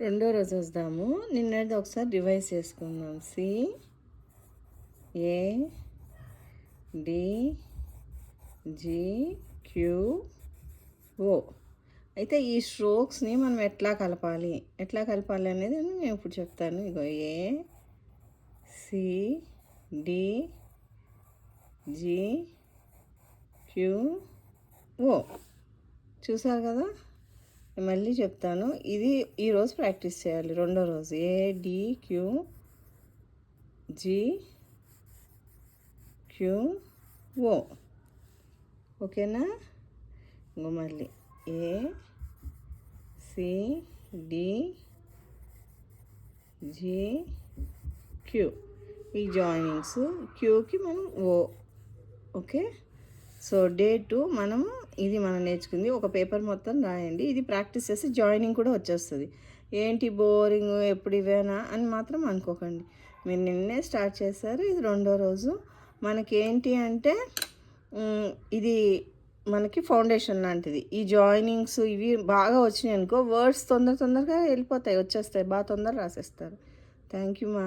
రెండో రోజు వద్దాము. నిన్నటిది ఒకసారి రివైజ్ చేసుకుందాం. C A D G Q O. అయితే ఈ స్ట్రోక్స్ని మనం ఎట్లా కలపాలి అనేది నేను ఇప్పుడు చెప్తాను. ఇగో A C D G Q O. చూసారు కదా, మళ్ళీ చెప్తాను. ఇది ఈరోజు ప్రాక్టీస్ చేయాలి. రెండో రోజు A D Q G Q O. ఓకేనా? ఇంకో మళ్ళీ A C D G Q. ఈ జాయినింగ్స్ క్యూకి మనం ఓ. ఓకే, సో డే 2 మనము ఇది మనం నేర్చుకుంది. ఒక పేపర్ మొత్తం రాయండి. ఇది ప్రాక్టీస్ చేసి జాయినింగ్ కూడా వచ్చేస్తుంది. ఏంటి బోరింగ్ ఎప్పుడు ఇవేనా అని మాత్రం అనుకోకండి. మీరు నిన్నే స్టార్ట్ చేశారు, ఇది రెండో రోజు. మనకేంటి అంటే ఇది మనకి ఫౌండేషన్ లాంటిది. ఈ జాయినింగ్స్ ఇవి బాగా వచ్చినాయి అనుకో, వర్డ్స్ తొందరగా వెళ్ళిపోతాయి, వచ్చేస్తాయి, బాగా తొందరగా రాసేస్తారు. థ్యాంక్ యూ మా.